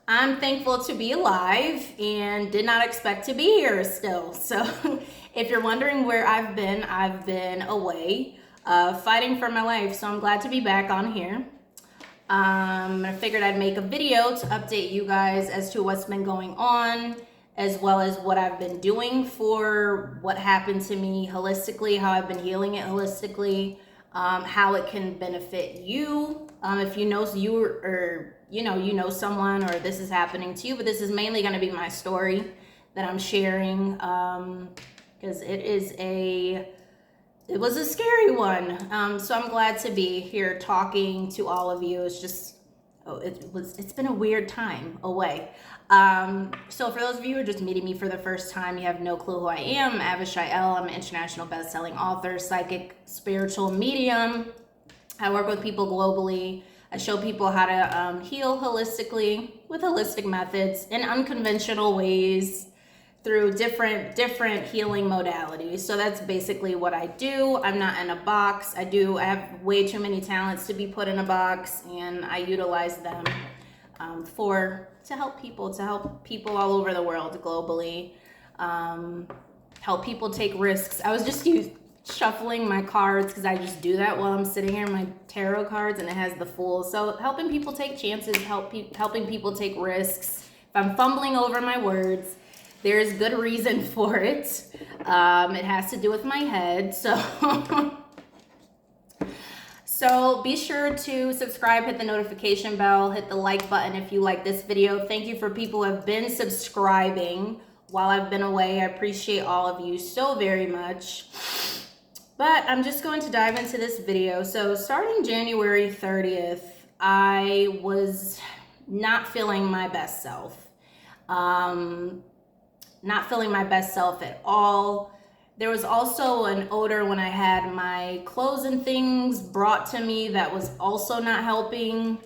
I'm thankful to be alive and did not expect to be here still. So, if you're wondering where I've been away fighting for my life. So, I'm glad to be back on here. I figured I'd make a video to update you guys as to what's been going on, as well as what I've been doing for what happened to me holistically, how I've been healing it holistically, how it can benefit you. If you know you or you know someone or this is happening to you, but this is mainly going to be my story that I'm sharing because it was a scary one. So I'm glad to be here talking to all of you. It's been a weird time away. So for those of you who are just meeting me for the first time, you have no clue who I am. Avishai L. I'm an international best-selling author, psychic, spiritual medium. I work with people globally. I show people how to heal holistically with holistic methods in unconventional ways through different healing modalities. So that's basically what I do. I'm not in a box. I have way too many talents to be put in a box, and I utilize them to help people all over the world globally, help people take risks. I was just shuffling my cards because I just do that while I'm sitting here, my tarot cards, and it has the Fool. So helping people take chances, helping people take risks. If I'm fumbling over my words, there's good reason for it. It has to do with my head. So be sure to subscribe, hit the notification bell, hit the like button if you like this video. Thank you for people who have been subscribing while I've been away. I appreciate all of you so very much. But I'm just going to dive into this video. So starting January 30th, I was not feeling my best self. Not feeling my best self at all. There was also an odor when I had my clothes and things brought to me that was also not helping.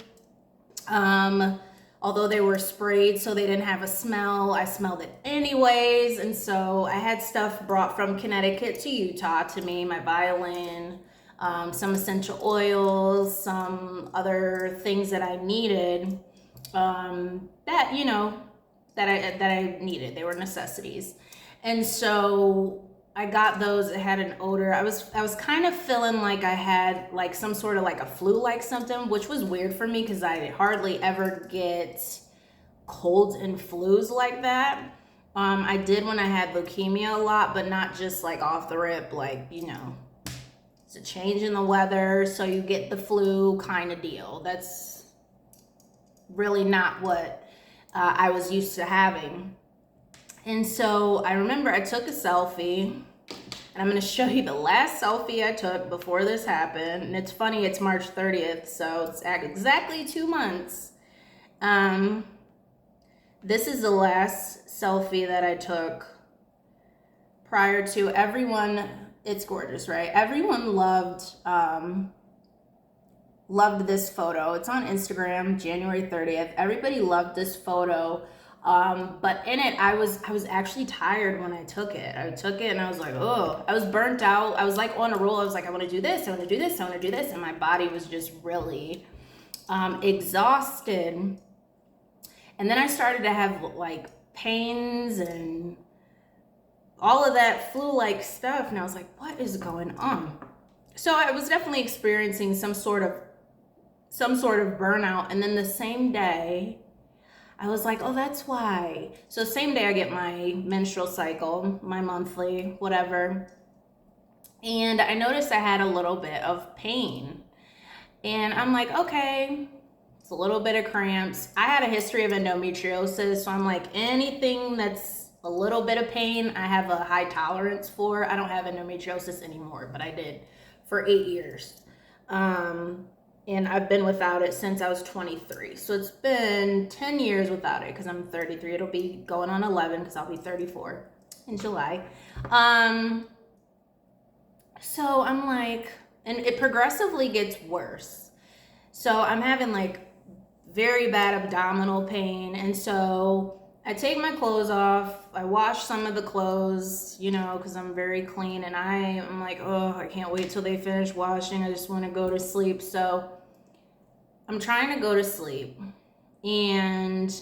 Although they were sprayed so they didn't have a smell, I smelled it anyways. And so I had stuff brought from Connecticut to Utah to me, my violin, some essential oils, some other things that I needed that I needed. They were necessities. And so I got those. It had an odor. I was kind of feeling like I had like some sort of like a flu-like symptom, which was weird for me because I hardly ever get colds and flus like that. I did when I had leukemia a lot, but not just like off the rip, like, it's a change in the weather, so you get the flu kind of deal. That's really not what I was used to having. And so I remember I took a selfie, and I'm going to show you the last selfie I took before this happened. And it's funny, it's March 30th, so it's exactly 2 months. This is the last selfie that I took prior to everyone. It's gorgeous, right? Everyone loved this photo. It's on Instagram, January 30th. Everybody loved this photo. But in it, I was actually tired when I took it. I took it and I was like, oh, I was burnt out. I was like on a roll. I was like, I want to do this. I want to do this. I want to do this. And my body was just really, exhausted. And then I started to have like pains and all of that flu-like stuff. And I was like, what is going on? So I was definitely experiencing some sort of burnout. And then the same day, I was like, oh, that's why. So same day I get my menstrual cycle, my monthly, whatever. And I noticed I had a little bit of pain. And I'm like, okay, it's a little bit of cramps. I had a history of endometriosis. So I'm like, anything that's a little bit of pain, I have a high tolerance for. I don't have endometriosis anymore, but I did for 8 years. And I've been without it since I was 23. So it's been 10 years without it because I'm 33. It'll be going on 11 because I'll be 34 in July. So I'm like, and it progressively gets worse. So I'm having like very bad abdominal pain. And so I take my clothes off. I wash some of the clothes, because I'm very clean. And I'm like, oh, I can't wait till they finish washing. I just want to go to sleep. So I'm trying to go to sleep. And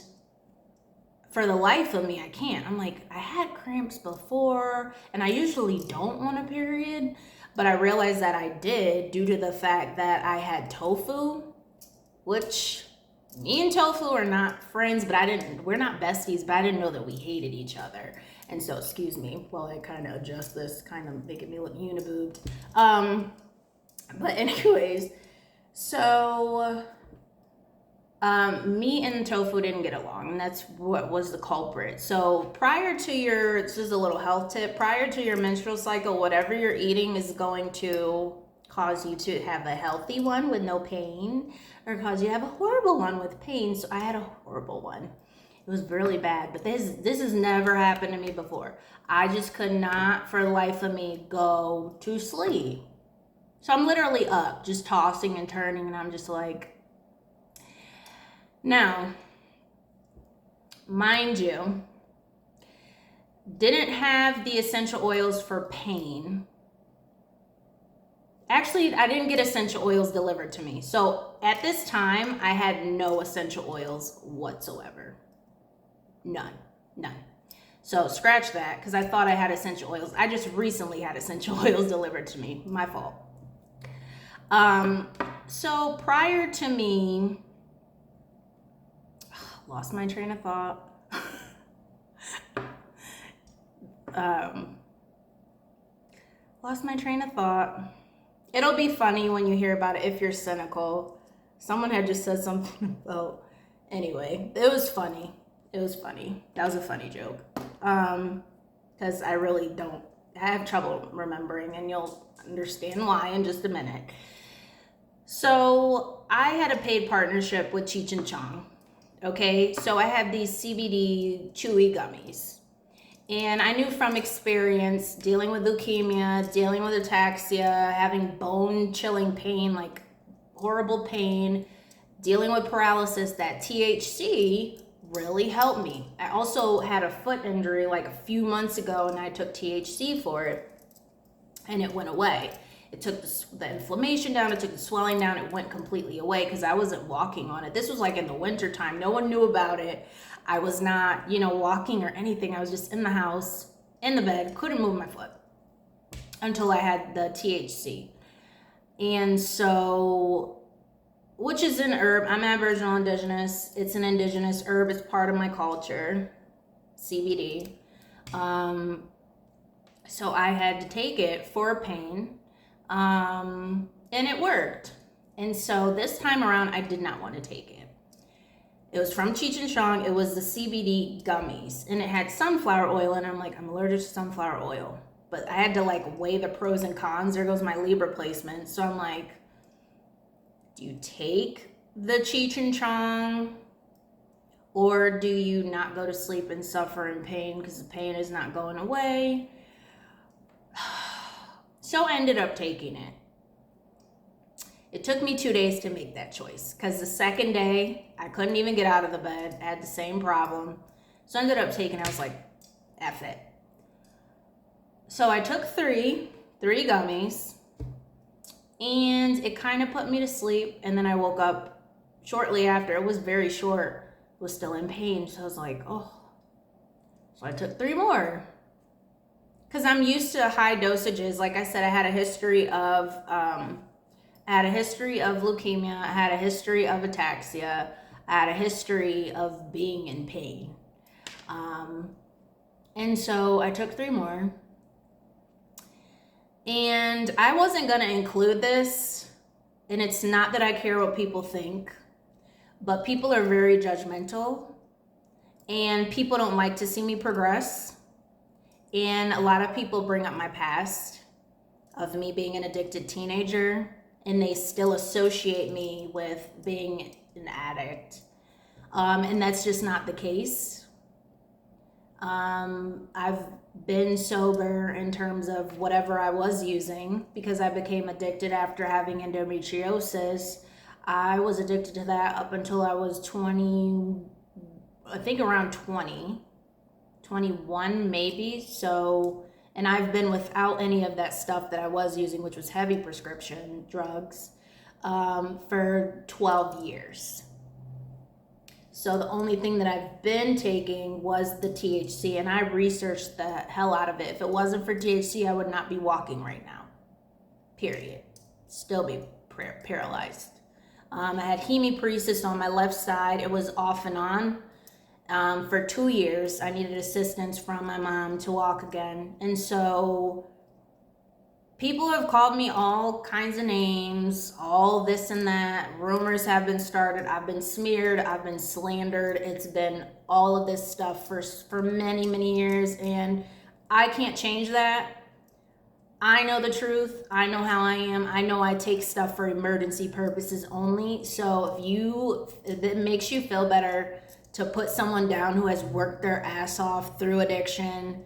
for the life of me, I can't. I'm like, I had cramps before, and I usually don't want a period, but I realized that I did due to the fact that I had tofu, which me and tofu are not friends, but we're not besties, but I didn't know that we hated each other. And so, excuse me while I kind of adjust this, kind of making me look uniboobed. But anyways, so me and tofu didn't get along, and that's what was the culprit. So prior to this is a little health tip, prior to your menstrual cycle, whatever you're eating is going to cause you to have a healthy one with no pain, or cause you to have a horrible one with pain. So I had a horrible one. It was really bad, but this has never happened to me before. I just could not for the life of me go to sleep. So I'm literally up, just tossing and turning, and I'm just like, now, mind you, didn't have the essential oils for pain. Actually, I didn't get essential oils delivered to me. So at this time, I had no essential oils whatsoever. None. So scratch that, because I thought I had essential oils. I just recently had essential oils delivered to me. My fault. So prior to me, lost my train of thought. Lost my train of thought. It'll be funny when you hear about it if you're cynical. Someone had just said something about, anyway, it was funny. That was a funny joke. Because I really don't, I have trouble remembering, and you'll understand why in just a minute. So I had a paid partnership with Cheech and Chong. Okay, so I had these CBD chewy gummies, and I knew from experience dealing with leukemia, dealing with ataxia, having bone chilling pain, like horrible pain, dealing with paralysis, that THC really helped me. I also had a foot injury like a few months ago, and I took THC for it, and it went away. It took the inflammation down, it took the swelling down, it went completely away because I wasn't walking on it. This was like in the winter time. No one knew about it. I was not, walking or anything. I was just in the house, in the bed, couldn't move my foot until I had the THC. And so, which is an herb. I'm Aboriginal Indigenous. It's an indigenous herb. It's part of my culture, CBD. So I had to take it for pain. And it worked. And so this time around, I did not want to take it. It was from Cheech and Chong. It was the CBD gummies, and it had sunflower oil, and I'm like, I'm allergic to sunflower oil. But I had to weigh the pros and cons. There goes my Libra placement. So I'm like, do you take the Cheech and Chong, or do you not go to sleep and suffer in pain because the pain is not going away? So I ended up taking it. It took me 2 days to make that choice because the second day I couldn't even get out of the bed. I had the same problem. So I ended up taking it. I was like, F it. So I took three gummies, and it kind of put me to sleep. And then I woke up shortly after. It was very short. I was still in pain. So I was like, oh. So I took 3 more. Because I'm used to high dosages. Like I said, I had a history of leukemia. I had a history of ataxia. I had a history of being in pain. And so I took 3 more. And I wasn't going to include this. And it's not that I care what people think. But people are very judgmental. And people don't like to see me progress. And a lot of people bring up my past of me being an addicted teenager, and they still associate me with being an addict. And that's just not the case. I've been sober in terms of whatever I was using because I became addicted after having endometriosis. I was addicted to that up until I was 20, I think around 20. 21 maybe. So, and I've been without any of that stuff that I was using, which was heavy prescription drugs, for 12 years. So the only thing that I've been taking was the THC, and I researched the hell out of it. If it wasn't for THC, I would not be walking right now. Period. Still be paralyzed. I had hemiparesis on my left side. It was off and on. For 2 years, I needed assistance from my mom to walk again. And so people have called me all kinds of names, all this and that. Rumors have been started. I've been smeared. I've been slandered. It's been all of this stuff for many, many years. And I can't change that. I know the truth. I know how I am. I know I take stuff for emergency purposes only. So if it makes you feel better to put someone down who has worked their ass off through addiction,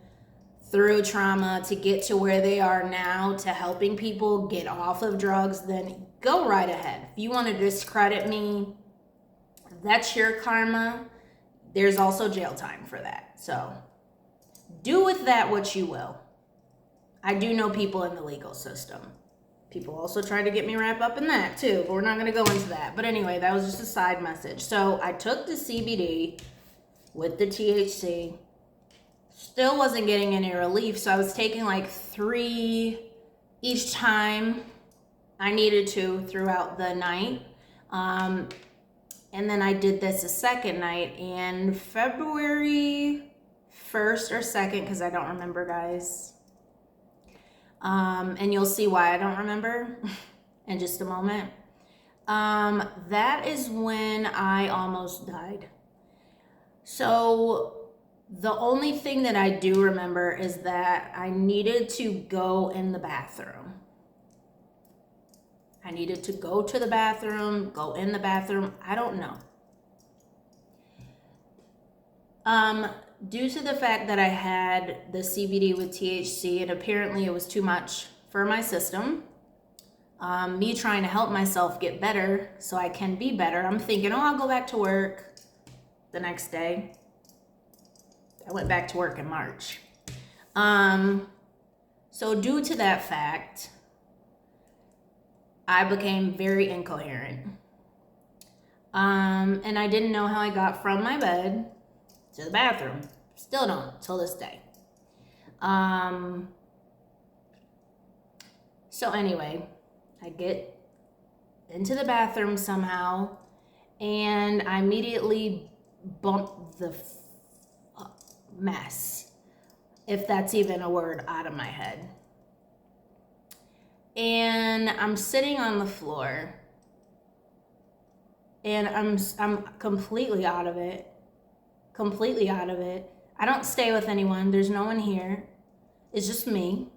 through trauma to get to where they are now, to helping people get off of drugs, then go right ahead. If you want to discredit me, that's your karma. There's also jail time for that. So do with that what you will. I do know people in the legal system. People also try to get me wrapped up in that too, but we're not going to go into that. But anyway, that was just a side message. So I took the CBD with the THC. Still wasn't getting any relief, so I was taking like 3 each time I needed to throughout the night. And then I did this a second night in February 1st or 2nd, because I don't remember, guys. And you'll see why I don't remember in just a moment. That is when I almost died. So the only thing that I do remember is that I needed to go in the bathroom. I needed to go to the bathroom, go in the bathroom. I don't know. Due to the fact that I had the CBD with THC, and apparently it was too much for my system, me trying to help myself get better so I can be better, I'm thinking, I'll go back to work the next day. I went back to work in March. So due to that fact, I became very incoherent. And I didn't know how I got from my bed to the bathroom. Still don't, till this day. So anyway, I get into the bathroom somehow, and I immediately bump the mess, if that's even a word, out of my head. And I'm sitting on the floor, and I'm completely out of it. Completely out of it. I don't stay with anyone. There's no one here. It's just me.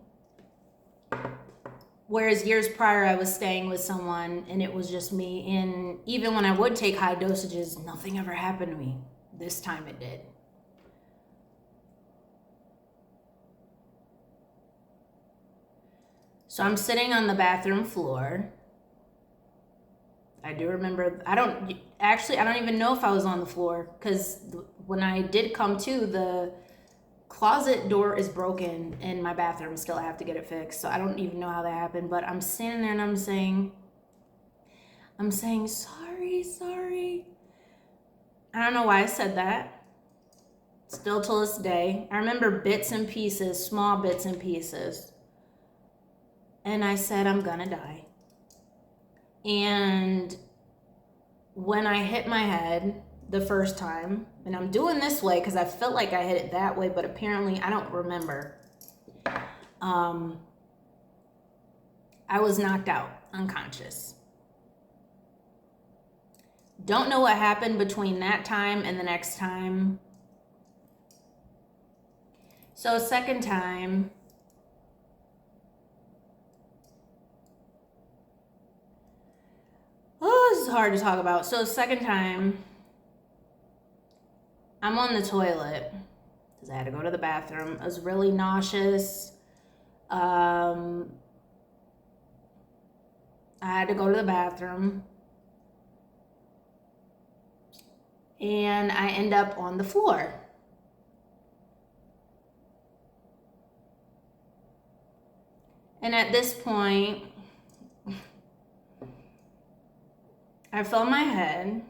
Whereas years prior, I was staying with someone and it was just me. And even when I would take high dosages, nothing ever happened to me. This time it did. So I'm sitting on the bathroom floor. I do remember, I don't even know if I was on the floor, because when I did come to, the closet door is broken in my bathroom. Still, I have to get it fixed. So I don't even know how that happened, but I'm standing there and I'm saying, sorry. I don't know why I said that. Still till this day. I remember bits and pieces, small bits and pieces. And I said, I'm gonna die. And when I hit my head the first time, and I'm doing this way because I felt like I hit it that way, but apparently I don't remember. I was knocked out, unconscious. Don't know what happened between that time and the next time. So second time, this is hard to talk about. So second time, I'm on the toilet because I had to go to the bathroom. I was really nauseous. I had to go to the bathroom. And I end up on the floor. And at this point, I felt my head.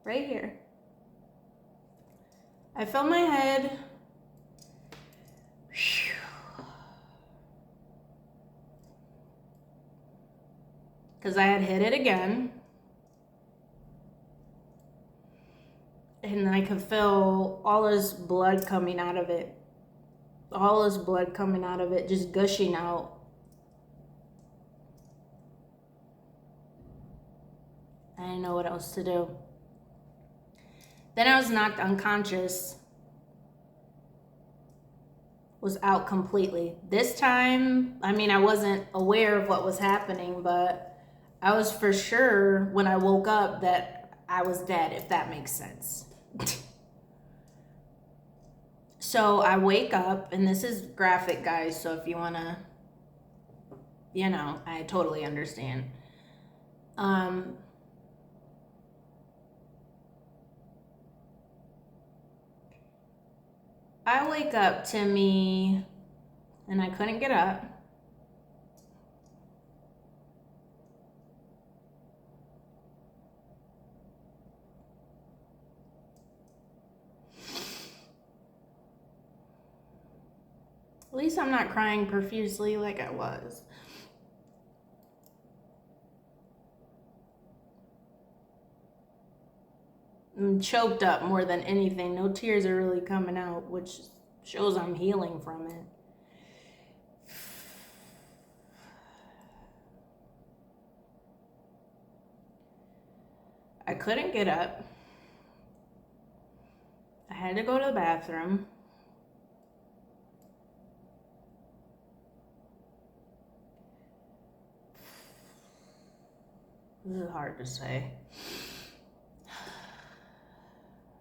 right here. I felt my head. Because I had hit it again. And I could feel all this blood coming out of it. All this blood coming out of it, just gushing out. I didn't know what else to do. Then I was knocked unconscious. Was out completely. This time, I mean, I wasn't aware of what was happening, but I was for sure when I woke up that I was dead, if that makes sense. So I wake up, and this is graphic, guys, so if you want to, you know, I totally understand. I wake up to me, and I couldn't get up. At least I'm not crying profusely like I was. I'm choked up more than anything. No tears are really coming out, which shows I'm healing from it. I couldn't get up. I had to go to the bathroom. This is hard to say.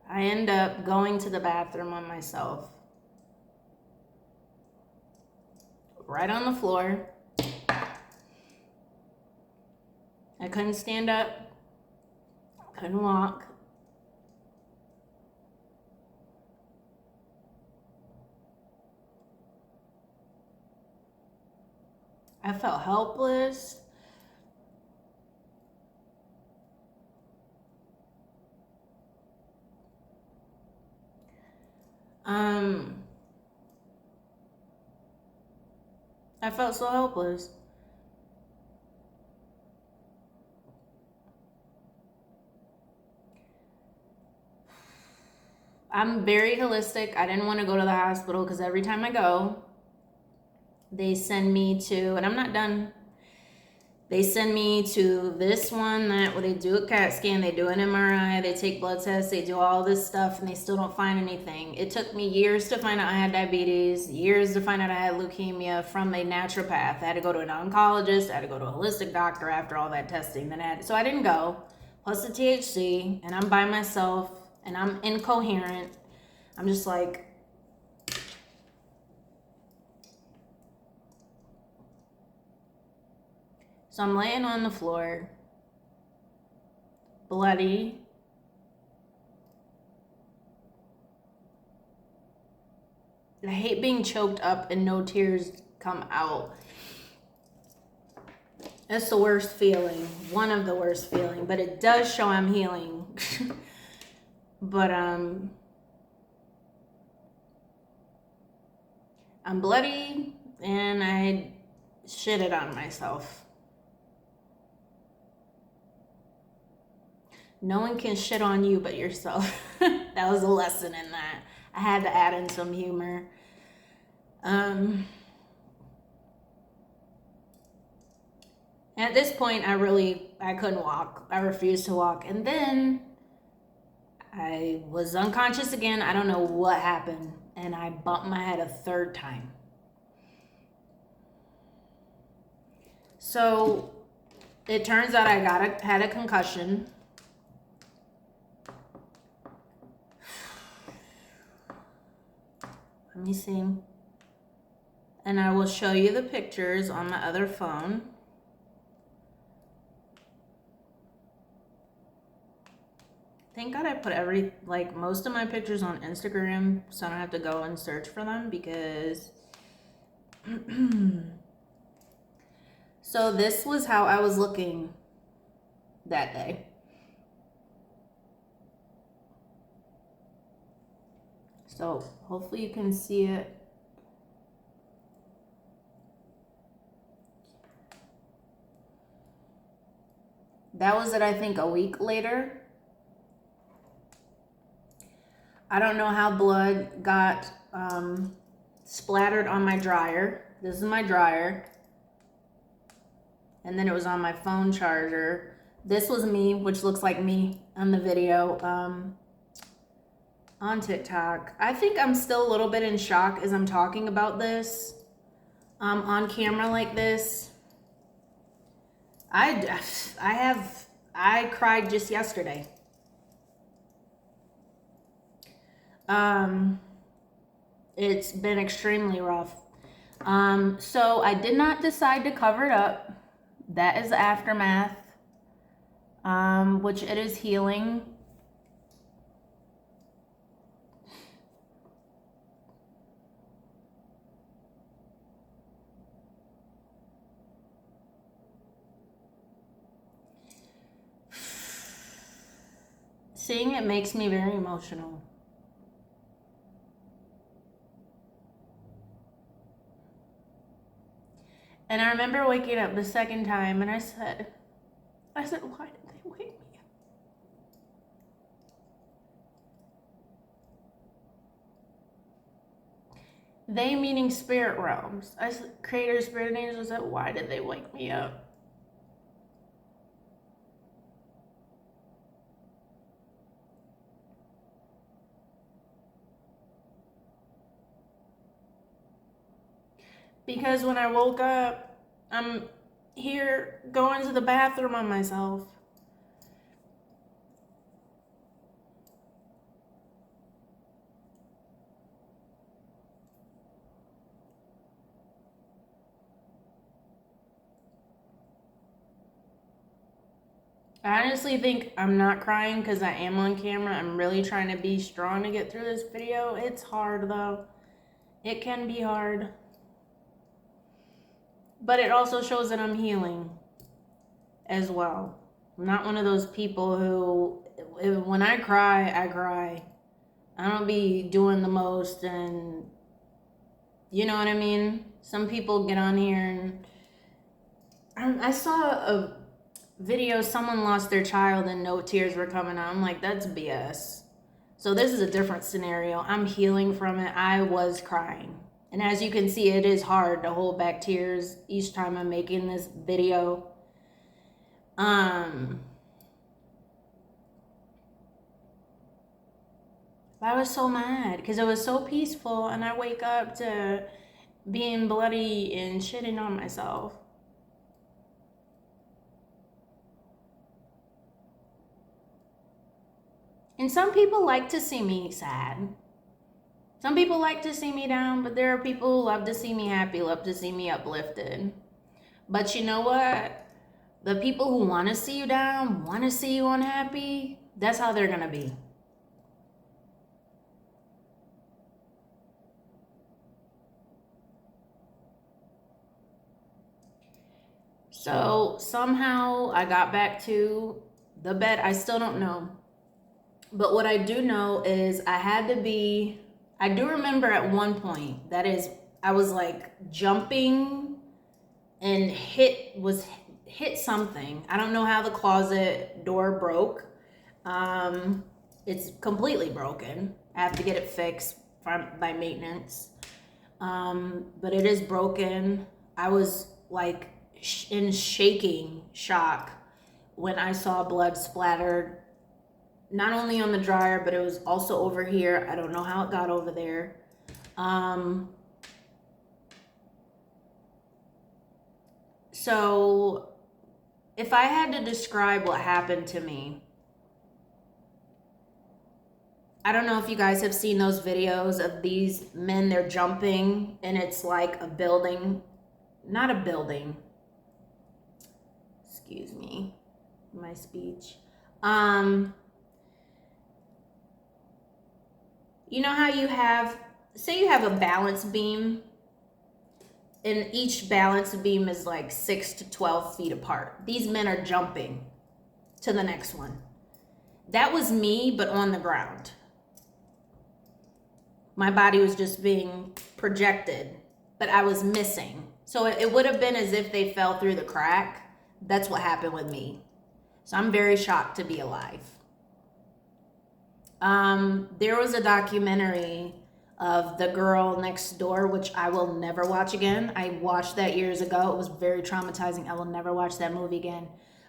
I end up going to the bathroom on myself. Right on the floor. I couldn't stand up. Couldn't walk. I felt helpless. I felt so helpless. I'm very holistic. I didn't want to go to the hospital because every time I go, they send me to, and I'm not done. They send me to this one that where they do a CAT scan, they do an MRI, they take blood tests, they do all this stuff, and they still don't find anything. It took me years to find out I had diabetes, years to find out I had leukemia from a naturopath. I had to go to an oncologist, I had to go to a holistic doctor after all that testing. So I didn't go, plus the THC, and I'm by myself, and I'm incoherent. I'm just like, so I'm laying on the floor, bloody. I hate being choked up and no tears come out. That's the worst feeling, one of the worst feeling, but it does show I'm healing. But I'm bloody and I shitted on myself. No one can shit on you but yourself. That was a lesson in that. I had to add in some humor. At this point, I couldn't walk. I refused to walk. And then I was unconscious again. I don't know what happened. And I bumped my head a third time. So it turns out I had a concussion. Let me see. And I will show you the pictures on my other phone. Thank God I put most of my pictures on Instagram so I don't have to go and search for them because so this was how I was looking that day. So hopefully you can see it. That was it, I think, a week later. I don't know how blood got splattered on my dryer. This is my dryer. And then it was on my phone charger. This was me, which looks like me on the video on TikTok. I think I'm still a little bit in shock as I'm talking about this on camera like this. I cried just yesterday. It's been extremely rough. So I did not decide to cover it up. That is the aftermath, which it is healing. Seeing it makes me very emotional. And I remember waking up the second time and I said, why did they wake me up? They meaning spirit realms. I said, Creator, Spirit, Angels said, why did they wake me up? Because when I woke up, I'm here going to the bathroom on myself. I honestly think I'm not crying because I am on camera. I'm really trying to be strong to get through this video. It's hard though. It can be hard. But it also shows that I'm healing as well. I'm not one of those people who, when I cry, I cry. I don't be doing the most, and you know what I mean? Some people get on here and I saw a video, someone lost their child and no tears were coming out. I'm like, that's BS. So this is a different scenario. I'm healing from it. I was crying. And as you can see, it is hard to hold back tears each time I'm making this video. I was so mad because it was so peaceful, and I wake up to being bloody and shitting on myself. And some people like to see me sad. Some people like to see me down, but there are people who love to see me happy, love to see me uplifted. But you know what? The people who want to see you down, want to see you unhappy, that's how they're going to be. So somehow I got back to the bed. I still don't know. But what I do know is I do remember at one point, that is, I was like jumping and hit something. I don't know how the closet door broke. It's completely broken. I have to get it fixed by maintenance. But it is broken. I was like in shaking shock when I saw blood splattered, not only on the dryer, but it was also over here. I don't know how it got over there. So if I had to describe what happened to me, I don't know if you guys have seen those videos of these men, they're jumping and it's like a building, not a building. Excuse me, my speech. You know how you have, say you have a balance beam, and each balance beam is like 6 to 12 feet apart. These men are jumping to the next one. That was me, but on the ground. My body was just being projected, but I was missing. So it would have been as if they fell through the crack. That's what happened with me. So I'm very shocked to be alive. There was a documentary of The Girl Next Door, which I will never watch again. I watched that years ago. It was very traumatizing. I will never watch that movie again.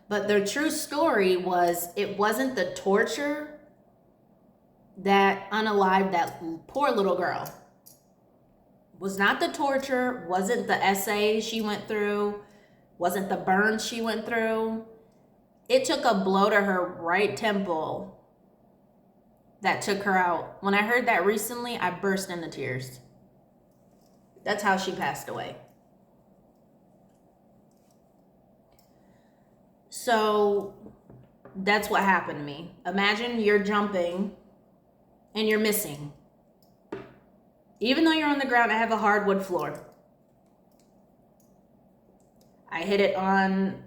But the true story was, it wasn't the torture that unalived that poor little girl. Was not the torture, wasn't the essays she went through, wasn't the burns she went through. It took a blow to her right temple that took her out. When I heard that recently, I burst into tears. That's how she passed away. So that's what happened to me. Imagine you're jumping and you're missing. Even though you're on the ground, I have a hardwood floor. I hit it on,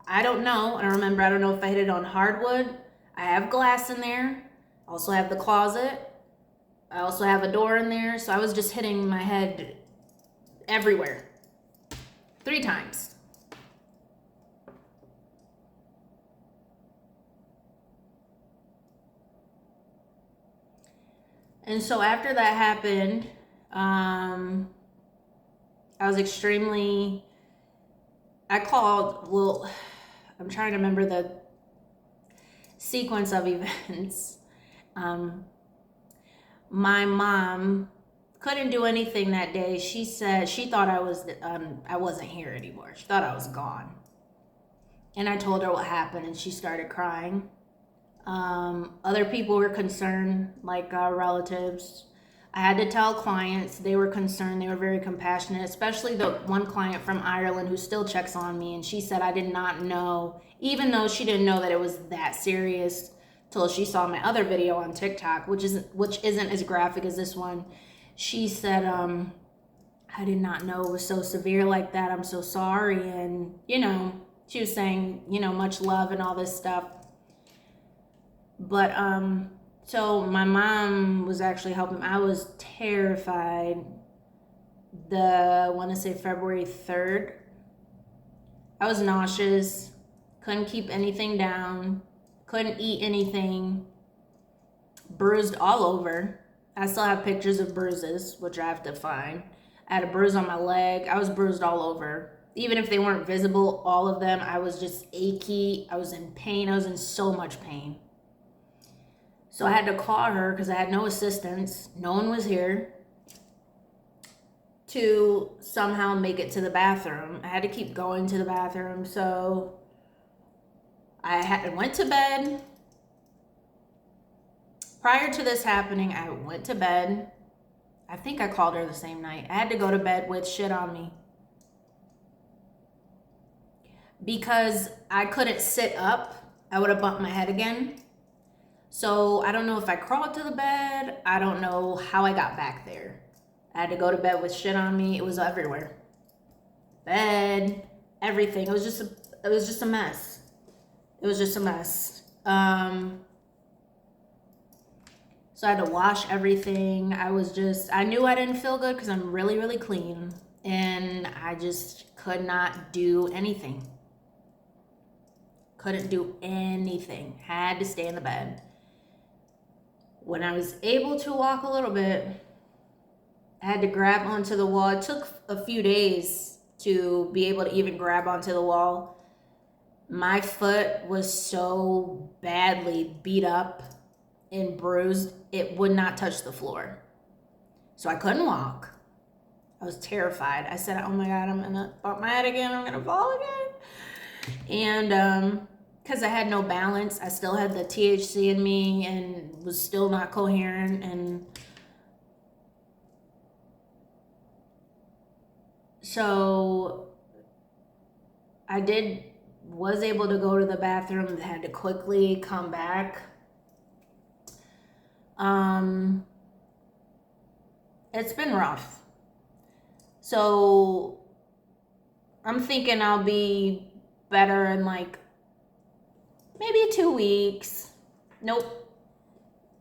I don't know if I hit it on hardwood. I have glass in there. I also have the closet. I also have a door in there. So I was just hitting my head everywhere. 3 times. And so after that happened, I was extremely, I'm trying to remember the sequence of events. My mom couldn't do anything that day. She said she thought I wasn't here anymore. She thought I was gone. And I told her what happened, and she started crying. Other people were concerned, like relatives. I had to tell clients. They were concerned. They were very compassionate, especially the one client from Ireland who still checks on me. And she said, I did not know, even though she didn't know that it was that serious till she saw my other video on TikTok, which isn't as graphic as this one. She said, I did not know it was so severe like that. I'm so sorry. And, she was saying, much love and all this stuff. But, so my mom was actually helping. I was terrified. I want to say February 3rd. I was nauseous. Couldn't keep anything down. Couldn't eat anything. Bruised all over. I still have pictures of bruises, which I have to find. I had a bruise on my leg. I was bruised all over. Even if they weren't visible, all of them, I was just achy. I was in pain. I was in so much pain. So I had to call her because I had no assistance. No one was here to somehow make it to the bathroom. I had to keep going to the bathroom. So I went to bed. Prior to this happening, I went to bed. I think I called her the same night. I had to go to bed with shit on me because I couldn't sit up. I would have bumped my head again. So I don't know if I crawled to the bed. I don't know how I got back there. I had to go to bed with shit on me. It was everywhere. Bed, everything. It was just a mess. It was just a mess. So I had to wash everything. I knew I didn't feel good because I'm really, really clean. And I just could not do anything. Couldn't do anything. Had to stay in the bed. When I was able to walk a little bit, I had to grab onto the wall. It took a few days to be able to even grab onto the wall. My foot was so badly beat up and bruised, it would not touch the floor. So I couldn't walk. I was terrified. I said, oh my God, I'm gonna bump my head again. I'm gonna fall again. And because I had no balance, I still had the THC in me and was still not coherent. And so I was able to go to the bathroom and had to quickly come back. It's been rough. So I'm thinking I'll be better in like maybe 2 weeks. Nope.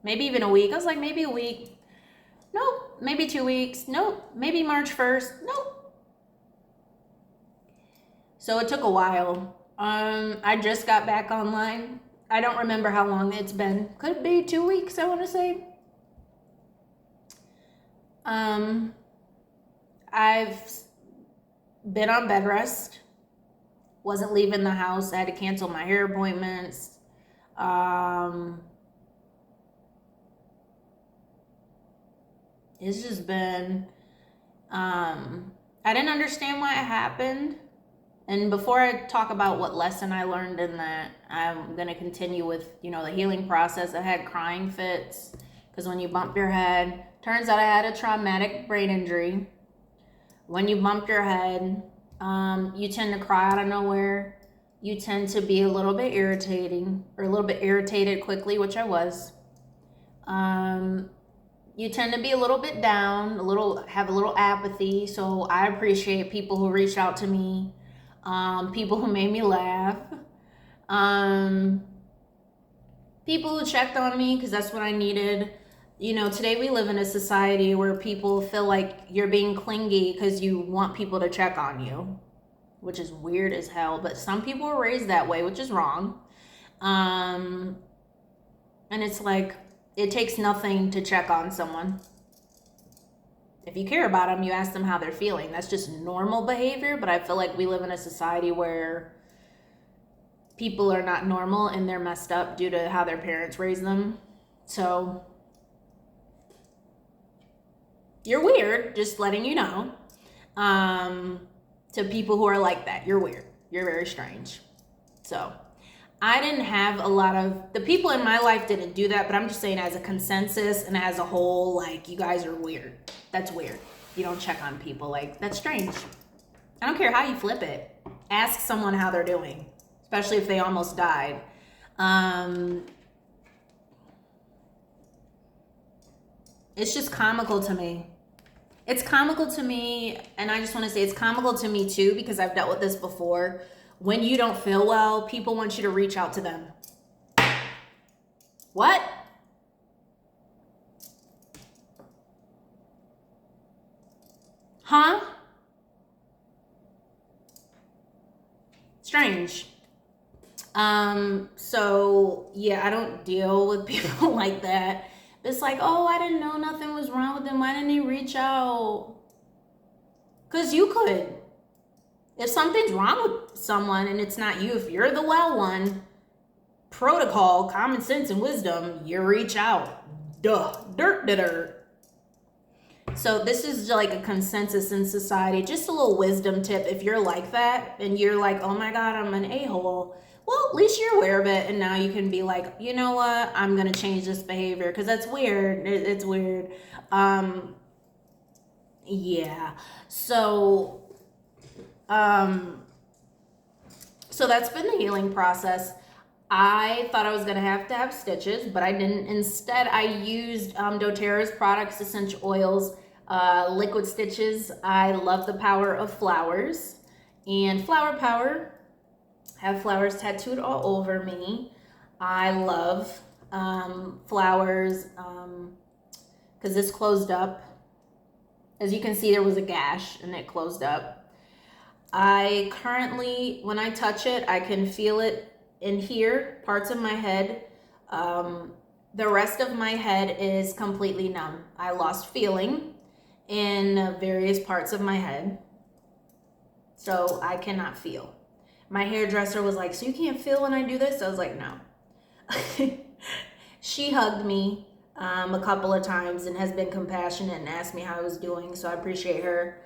Maybe even a week. I was like, maybe a week. Nope. Maybe 2 weeks. Nope. Maybe March 1st. Nope. So it took a while. I just got back online. I don't remember how long it's been. Could be 2 weeks, I want to say. I've been on bed rest. Wasn't leaving the house. I had to cancel my hair appointments. It's just been, I didn't understand why it happened. And before I talk about what lesson I learned in that, I'm going to continue with, the healing process. I had crying fits because when you bump your head, turns out I had a traumatic brain injury. When you bump your head, you tend to cry out of nowhere. You tend to be a little bit irritated quickly, which I was. You tend to be a little bit down, have a little apathy. So I appreciate people who reached out to me, people who made me laugh, people who checked on me because that's what I needed. Today we live in a society where people feel like you're being clingy because you want people to check on you, which is weird as hell. But some people are raised that way, which is wrong. And it's like, it takes nothing to check on someone. If you care about them, you ask them how they're feeling. That's just normal behavior. But I feel like we live in a society where people are not normal and they're messed up due to how their parents raised them. So you're weird, just letting you know. To people who are like that, you're weird. You're very strange. So I didn't have a lot of, the people in my life didn't do that, but I'm just saying as a consensus and as a whole, like, you guys are weird. That's weird. You don't check on people. Like, that's strange. I don't care how you flip it. Ask someone how they're doing, especially if they almost died. It's just comical to me. It's comical to me, and I just want to say it's comical to me too, because I've dealt with this before. When you don't feel well, people want you to reach out to them. What? Huh? Strange. So yeah, I don't deal with people like that. It's like, oh, I didn't know nothing was wrong with him. Why didn't he reach out? Because you could. If something's wrong with someone and it's not you, if you're the well one, protocol, common sense, and wisdom, you reach out. Duh. Dirt. So this is like a consensus in society. Just a little wisdom tip. If you're like that and you're like, oh my God, I'm an a-hole. Well, at least you're aware of it. And now you can be like, you know what? I'm going to change this behavior because that's weird. It's weird. Yeah. So that's been the healing process. I thought I was going to have stitches, but I didn't. Instead, I used doTERRA's products, essential oils, liquid stitches. I love the power of flowers and flower power. I have flowers tattooed all over me. I love flowers because this closed up. As you can see, there was a gash and it closed up. I currently, when I touch it, I can feel it in here, parts of my head. The rest of my head is completely numb. I lost feeling in various parts of my head. So I cannot feel. My hairdresser was like, so you can't feel when I do this? I was like, no. She hugged me a couple of times and has been compassionate and asked me how I was doing. So I appreciate her.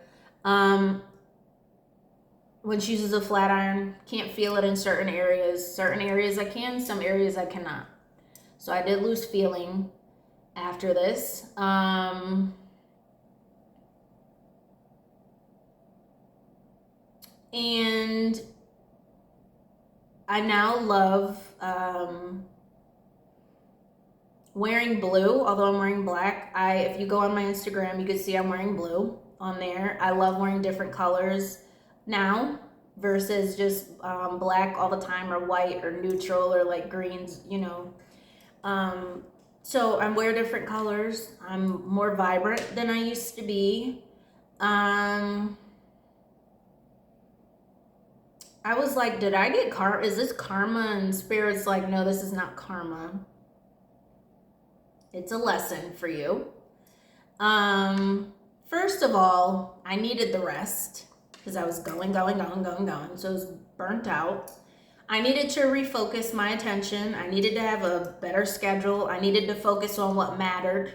When she uses a flat iron, can't feel it in certain areas. Certain areas I can, some areas I cannot. So I did lose feeling after this. And I now love wearing blue, although I'm wearing black. If you go on my Instagram, you can see I'm wearing blue on there. I love wearing different colors now versus just black all the time or white or neutral or like greens, So I wear different colors. I'm more vibrant than I used to be. I was like, did I get karma? Is this karma? And Spirit's like, no, this is not karma. It's a lesson for you. First of all, I needed the rest because I was going. So I was burnt out. I needed to refocus my attention. I needed to have a better schedule. I needed to focus on what mattered.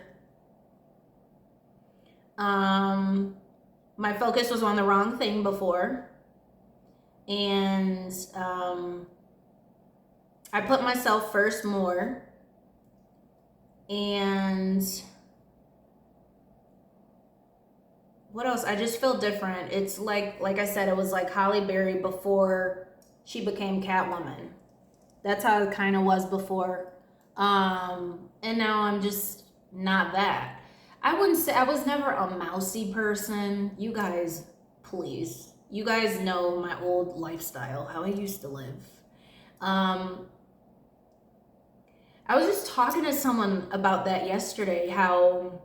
My focus was on the wrong thing before. And I put myself first more. And what else? I just feel different. It's like I said, it was like Halle Berry before she became Catwoman. That's how it kind of was before. And now I'm just not that. I wouldn't say I was never a mousy person. You guys, please. You guys know my old lifestyle, how I used to live. I was just talking to someone about that yesterday, how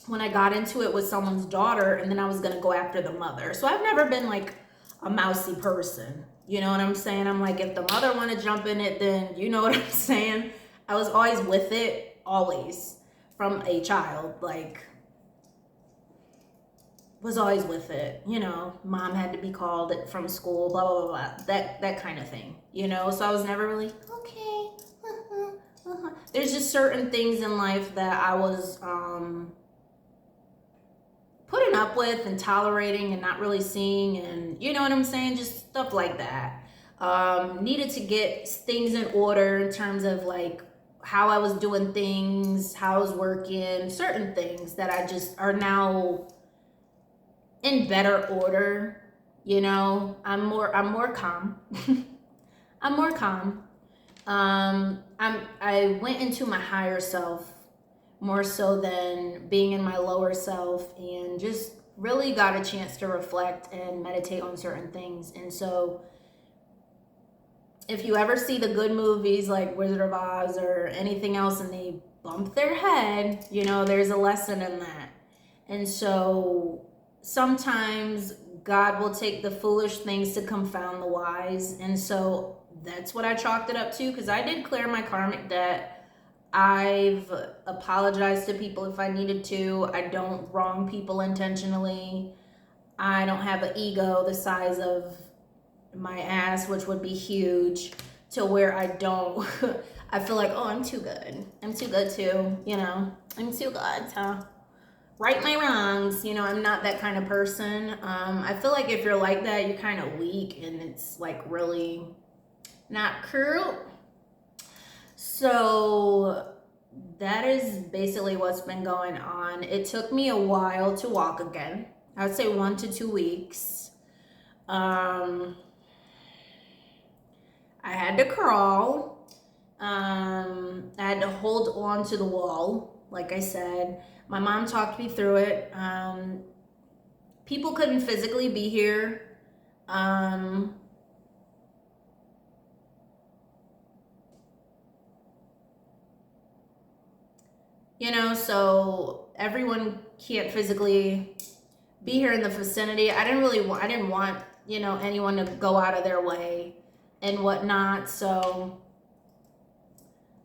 when I got into it with someone's daughter and then I was gonna go after the mother. So I've never been like a mousy person. You know what I'm saying? I'm like, if the mother wanna jump in it, then you know what I'm saying? I was always with it, always, from a child, like, was always with it, you know, mom had to be called from school, blah, blah, blah, blah, that kind of thing, you know? So I was never really, okay, There's just certain things in life that I was putting up with and tolerating and not really seeing, and you know what I'm saying? Just stuff like that. Needed to get things in order in terms of like how I was doing things, how I was working, certain things that I just are now in better order. You know, I'm more calm. I'm more calm. I went into my higher self more so than being in my lower self, and just really got a chance to reflect and meditate on certain things. And so if you ever see the good movies like Wizard of Oz or anything else and they bump their head, you know, there's a lesson in that. And so sometimes God will take the foolish things to confound the wise. And so that's what I chalked it up to, because I did clear my karmic debt. I've apologized to people if I needed to. I don't wrong people intentionally. I don't have an ego the size of my ass, which would be huge, to where I don't I feel like, oh, I'm too good. I'm too good to, you know, I'm too good to right my wrongs. You know, I'm not that kind of person. I feel like if you're like that, you're kind of weak, and it's like really not cool. So that is basically what's been going on. It took me a while to walk again. I would say 1 to 2 weeks. I had to crawl. I had to hold on to the wall, like I said. My mom talked me through it. People couldn't physically be here. You know, so everyone can't physically be here in the vicinity. I didn't want, you know, anyone to go out of their way and whatnot. So,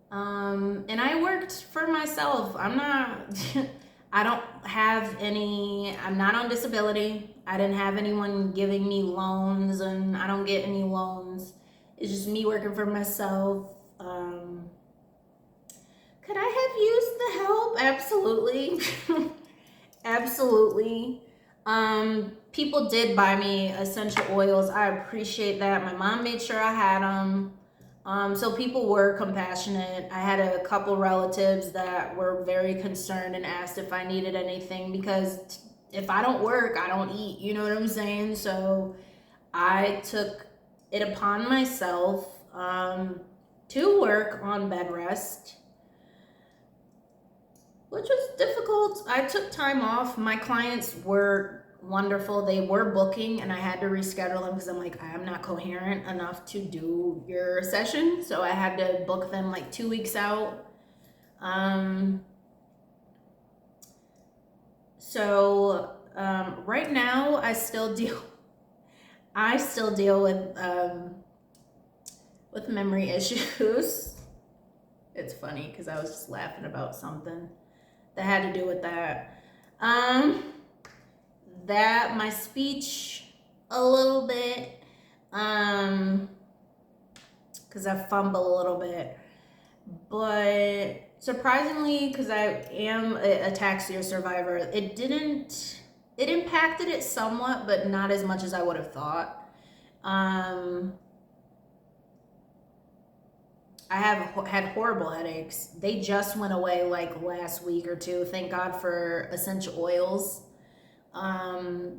and I worked for myself. I'm not on disability. I didn't have anyone giving me loans, and I don't get any loans. It's just me working for myself. Could I have used the help? Absolutely. Absolutely. People did buy me essential oils. I appreciate that. My mom made sure I had them. So people were compassionate. I had a couple relatives that were very concerned and asked if I needed anything, because if I don't work, I don't eat. You know what I'm saying? So I took it upon myself to work on bed rest, which was difficult. I took time off. My clients were wonderful. They were booking, and I had to reschedule them because I'm like, I am not coherent enough to do your session. So I had to book them like 2 weeks out. Right now I still deal with memory issues. It's funny because I was just laughing about something that had to do with that. That my speech a little bit, because I fumble a little bit, but surprisingly, because I am a ataxia survivor, it impacted it somewhat, but not as much as I would have thought. I have had horrible headaches. They just went away like last week or two. Thank God for essential oils. I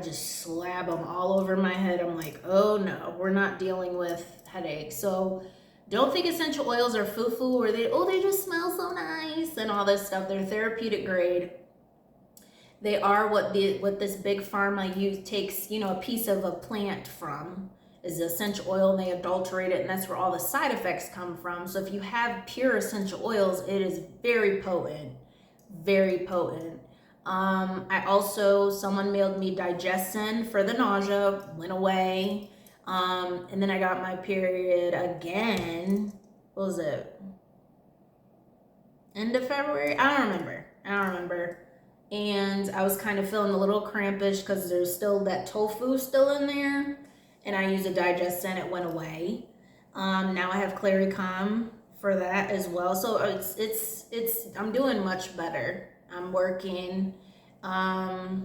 just slab them all over my head. I'm like, oh no, we're not dealing with headaches. So don't think essential oils are foo-foo or they just smell so nice and all this stuff. They're therapeutic grade. They are what this big pharma takes, a piece of a plant from, is essential oil, and they adulterate it, and that's where all the side effects come from. So if you have pure essential oils, it is very potent, very potent. Someone mailed me digestin for the nausea, went away. And then I got my period again. What was it? End of February? I don't remember. And I was kind of feeling a little crampish because there's still that tofu still in there. And I used a digestin, it went away. Now I have Claricom for that as well. So I'm doing much better. I'm working. Like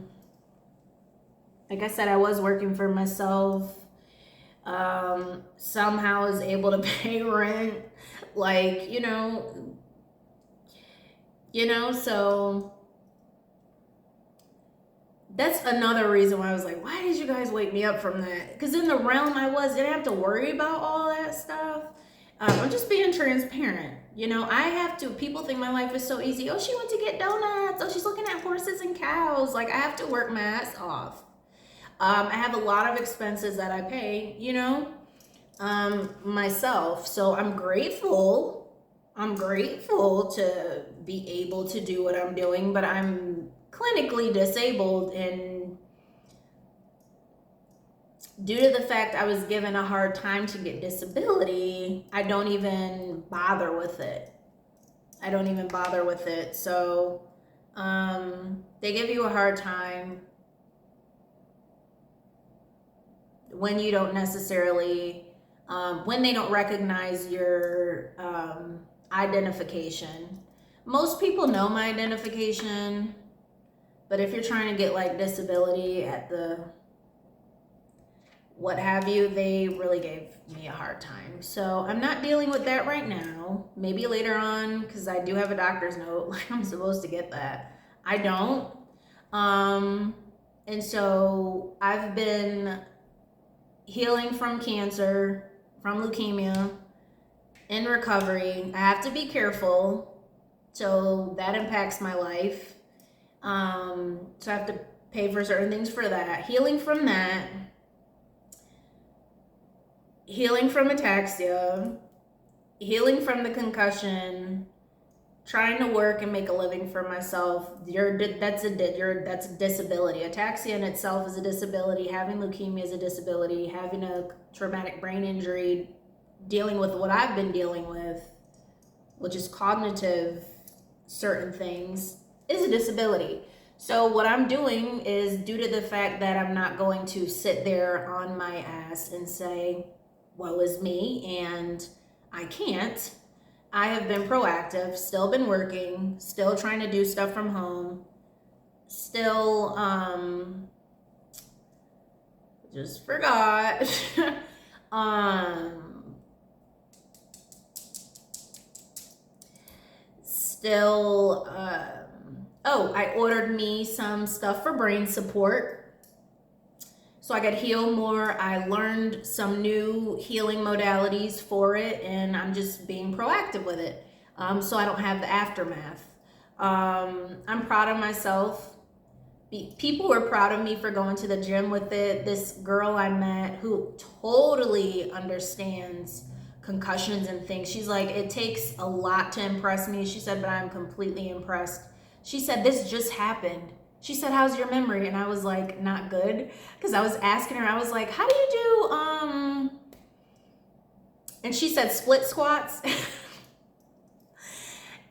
I said, I was working for myself. Somehow was able to pay rent. So that's another reason why I was like, why did you guys wake me up from that? Because in the realm I didn't have to worry about all that stuff. I'm just being transparent. I have to, people think my life is so easy. Oh, she went to get donuts. Oh, she's looking at horses and cows. Like, I have to work my ass off. I have a lot of expenses that I pay, myself. So I'm grateful. I'm grateful to be able to do what I'm doing, but I'm clinically disabled, and due to the fact I was given a hard time to get disability, I don't even bother with it. So they give you a hard time when you don't necessarily, when they don't recognize your identification. Most people know my identification, but if you're trying to get like disability at the what have you, they really gave me a hard time. So I'm not dealing with that right now. Maybe later on, because I do have a doctor's note, like I'm supposed to get that. I don't. And so I've been healing from cancer, from leukemia, in recovery. I have to be careful, so that impacts my life. So I have to pay for certain things for that. Healing from that. Healing from ataxia. Healing from the concussion. Trying to work and make a living for myself. That's a disability. Ataxia in itself is a disability. Having leukemia is a disability. Having a traumatic brain injury, dealing with what I've been dealing with, which is cognitive certain things, is a disability. So what I'm doing is, due to the fact that I'm not going to sit there on my ass and say, woe is me, and I can't, I have been proactive, still been working, still trying to do stuff from home, still, just forgot, still, I ordered me some stuff for brain support so I could heal more. I learned some new healing modalities for it, and I'm just being proactive with it, so I don't have the aftermath. I'm proud of myself. People were proud of me for going to the gym with it. This girl I met who totally understands concussions and things. She's like, it takes a lot to impress me. She said, but I'm completely impressed. She said, this just happened. She said, how's your memory? And I was like, not good. Because I was asking her, I was like, how do you do, and she said split squats.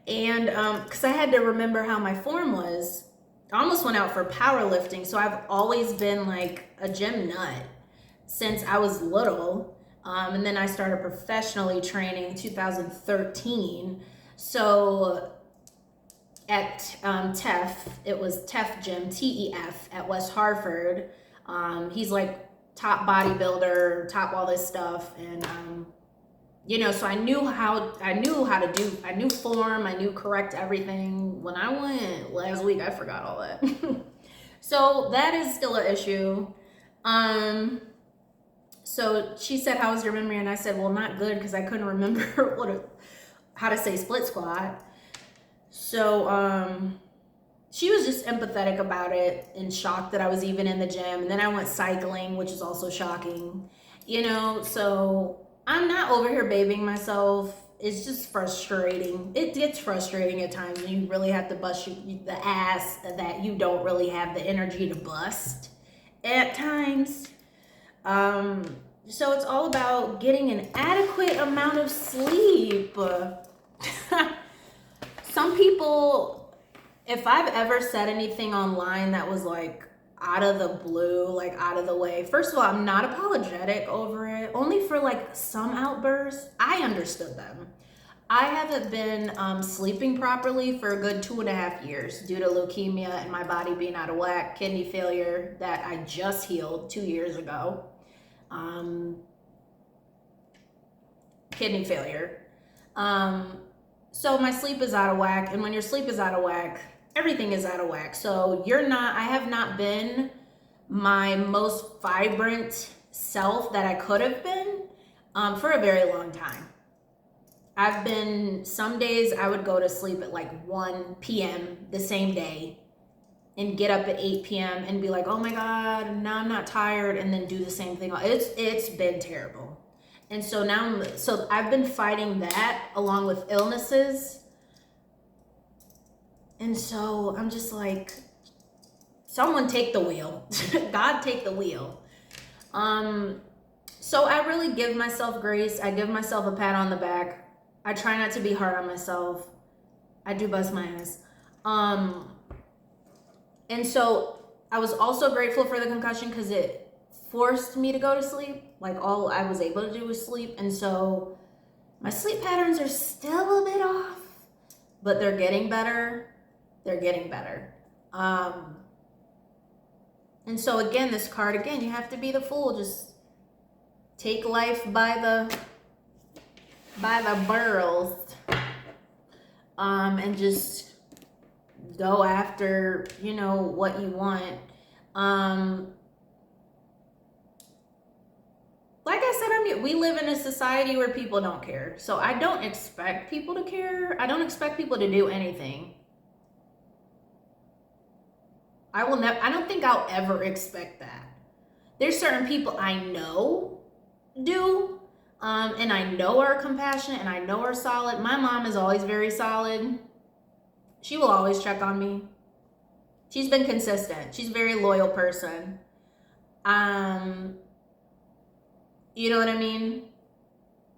And because I had to remember how my form was. I almost went out for powerlifting. So I've always been like a gym nut since I was little. And then I started professionally training in 2013. So at TEF, it was TEF Gym, TEF at West Hartford. He's like top bodybuilder, top all this stuff. And, you know, so I knew form, I knew correct everything. When I went last week, I forgot all that. So that is still an issue. So she said, how was your memory? And I said, well, not good, because I couldn't remember how to say split squat. So she was just empathetic about it and shocked that I was even in the gym. And then I went cycling, which is also shocking, you know. So I'm not over here babying myself. It's just frustrating. It gets frustrating at times when you really have to bust the ass that you don't really have the energy to bust at times. So it's all about getting an adequate amount of sleep. Some people, if I've ever said anything online that was like out of the blue, like out of the way, first of all, I'm not apologetic over it. Only for like some outbursts, I understood them. I haven't been sleeping properly for a good 2.5 years due to leukemia and my body being out of whack, kidney failure that I just healed 2 years ago. Kidney failure. So my sleep is out of whack, and when your sleep is out of whack, everything is out of whack. So I have not been my most vibrant self that I could have been for a very long time. Some days I would go to sleep at like 1 p.m. the same day and get up at 8 p.m. and be like, oh my God, now I'm not tired, and then do the same thing. It's been terrible. And so so I've been fighting that along with illnesses. And so I'm just like, someone take the wheel. God take the wheel. So I really give myself grace. I give myself a pat on the back. I try not to be hard on myself. I do bust my ass. And so I was also grateful for the concussion because it forced me to go to sleep. Like all I was able to do was sleep. And so my sleep patterns are still a bit off, but they're getting better. They're getting better. And so again, this card, again, you have to be the fool. Just take life by the barrels, and just go after, you know, what you want. Like I said, we live in a society where people don't care. So I don't expect people to care. I don't expect people to do anything. I don't think I'll ever expect that. There's certain people I know do, and I know are compassionate, and I know are solid. My mom is always very solid. She will always check on me. She's been consistent. She's a very loyal person. You know what I mean?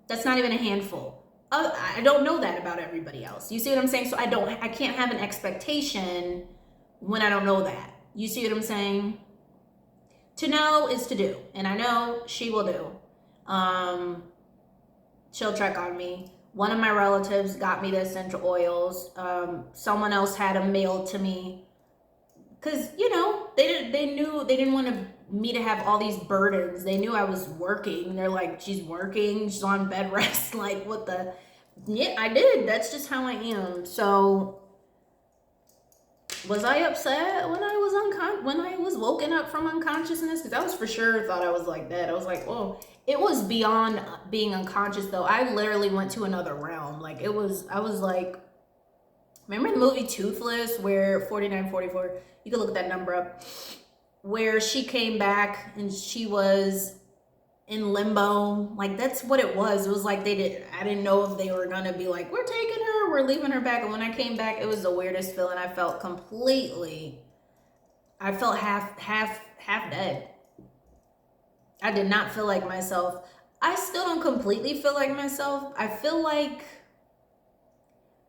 That's not even a handful. I don't know that about everybody else. You see what I'm saying? So I can't have an expectation when I don't know that. You see what I'm saying? To know is to do. And I know she will do. She'll check on me. One of my relatives got me the essential oils. Someone else had them mailed to me. Because, you know, they didn't want me to have all these burdens. They knew I was working. They're like, she's working. She's on bed rest. Like, what the? Yeah, I did. That's just how I am. So, was I upset when I was woken up from unconsciousness? Because I was for sure thought I was like that. I was like, oh, it was beyond being unconscious though. I literally went to another realm. Like I was like, remember the movie Toothless where 4944, you can look that number up, where she came back and she was in limbo. Like, that's what it was. It was like I didn't know if they were gonna be like, we're taking her, we're leaving her back. And when I came back, it was the weirdest feeling. I felt half dead. I did not feel like myself. I still don't completely feel like myself. I feel like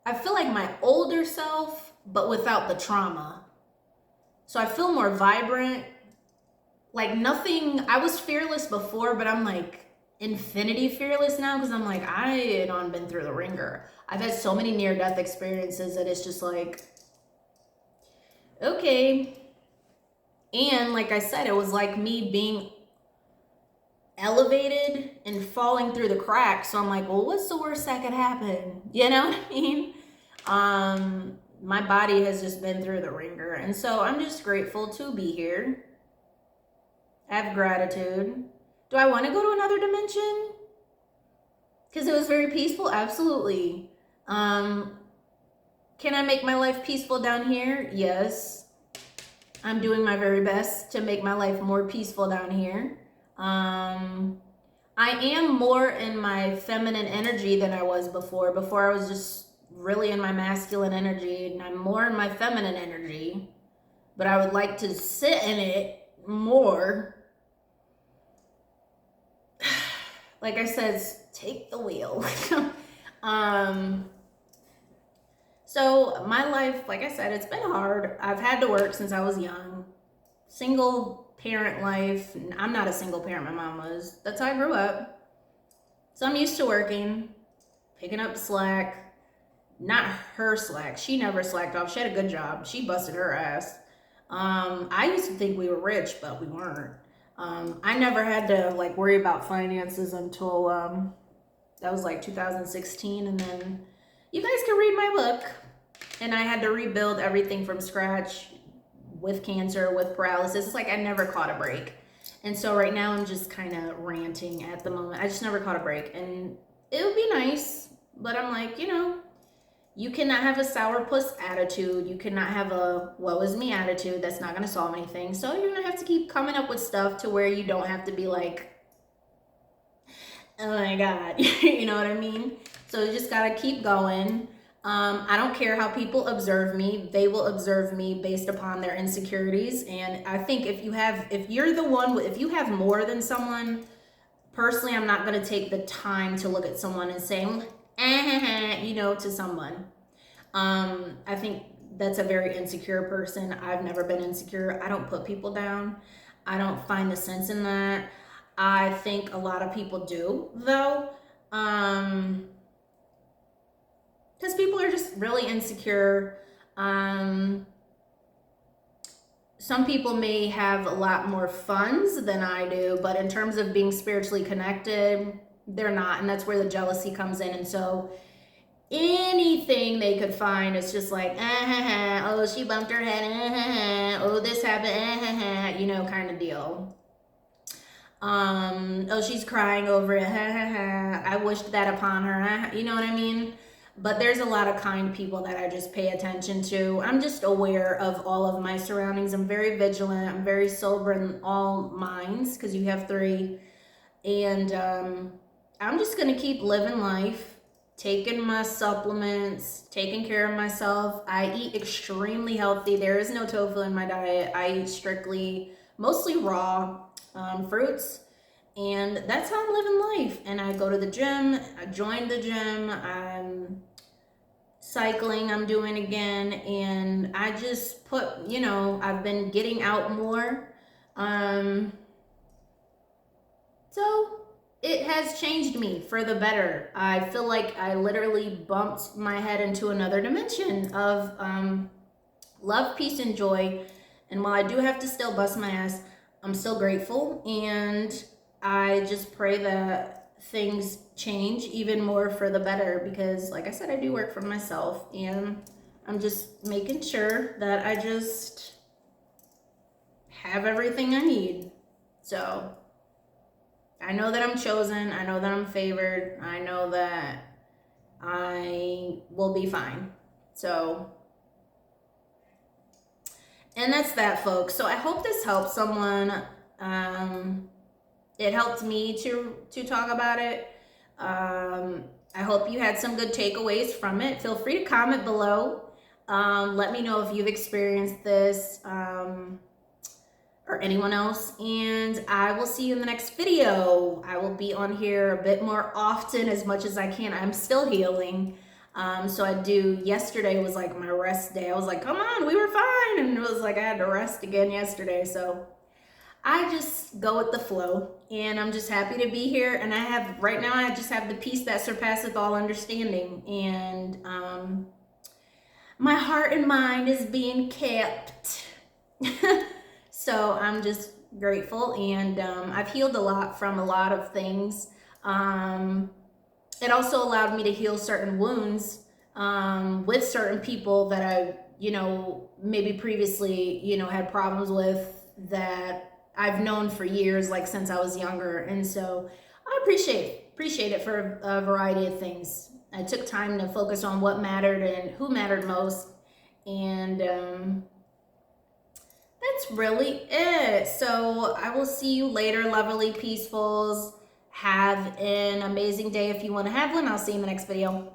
my older self, but without the trauma. So I feel more vibrant. Like, nothing, I was fearless before, but I'm like infinity fearless now, because I'm like, I done been through the ringer. I've had so many near-death experiences that it's just like, okay. And like I said, it was like me being elevated and falling through the cracks. So I'm like, well, what's the worst that could happen? You know what I mean? My body has just been through the ringer. And so I'm just grateful to be here. I have gratitude. Do I want to go to another dimension? Because it was very peaceful? Absolutely. Can I make my life peaceful down here? Yes. I'm doing my very best to make my life more peaceful down here. I am more in my feminine energy than I was before. Before I was just really in my masculine energy, and I'm more in my feminine energy, but I would like to sit in it more. Like I said, take the wheel. So my life, like I said, it's been hard. I've had to work since I was young. Single parent life. I'm not a single parent, my mom was. That's how I grew up. So I'm used to working, picking up slack. Not her slack. She never slacked off. She had a good job. She busted her ass. I used to think we were rich, but we weren't. I never had to like worry about finances until that was like 2016, and then you guys can read my book. And I had to rebuild everything from scratch with cancer, with paralysis. It's like I never caught a break. And so right now I'm just kind of ranting at the moment. I just never caught a break. And it would be nice, but I'm like, you cannot have a sourpuss attitude. You cannot have a woe is me attitude. That's not going to solve anything. So you're going to have to keep coming up with stuff to where you don't have to be like, oh my God, you know what I mean? So you just got to keep going. I don't care how people observe me. They will observe me based upon their insecurities. And I think if you have more than someone, personally, I'm not going to take the time to look at someone and say, to someone. I think that's a very insecure person. I've never been insecure. I don't put people down. I don't find the sense in that. I think a lot of people do, though. Because people are just really insecure. Some people may have a lot more funds than I do, but in terms of being spiritually connected, they're not. And that's where the jealousy comes in. And so anything they could find, it's just like, oh, she bumped her head, oh, this happened, kind of deal. Oh, she's crying over it, I wished that upon her, you know what I mean? But there's a lot of kind people that I just pay attention to. I'm just aware of all of my surroundings. I'm very vigilant. I'm very sober in all minds, because you have 3. And I'm just going to keep living life, taking my supplements, taking care of myself. I eat extremely healthy. There is no tofu in my diet. I eat mostly raw fruits. And that's how I'm living life. And I go to the gym. I joined the gym. I'm cycling. I'm doing again. And I just I've been getting out more. So it has changed me for the better. I feel like I literally bumped my head into another dimension of love, peace, and joy. And while I do have to still bust my ass, I'm still grateful. And I just pray that things change even more for the better, because like I said, I do work for myself, and I'm just making sure that I just have everything I need. So I know that I'm chosen. I know that I'm favored. I know that I will be fine. So, and that's that, folks. So I hope this helps someone. it helped me to talk about it. I hope you had some good takeaways from it. Feel free to comment below. Let me know if you've experienced this or anyone else, and I will see you in the next video. I will be on here a bit more often as much as I can. I'm still healing. So yesterday was like my rest day. I was like, come on, we were fine. And it was like I had to rest again yesterday. So I just go with the flow, and I'm just happy to be here. And right now I just have the peace that surpasseth all understanding. And my heart and mind is being kept. So I'm just grateful, and I've healed a lot from a lot of things. It also allowed me to heal certain wounds with certain people that I, maybe previously, had problems with, that I've known for years, like since I was younger. And so I appreciate it for a variety of things. I took time to focus on what mattered and who mattered most. And that's really it. So I will see you later, lovely peacefuls. Have an amazing day if you want to have one. I'll see you in the next video.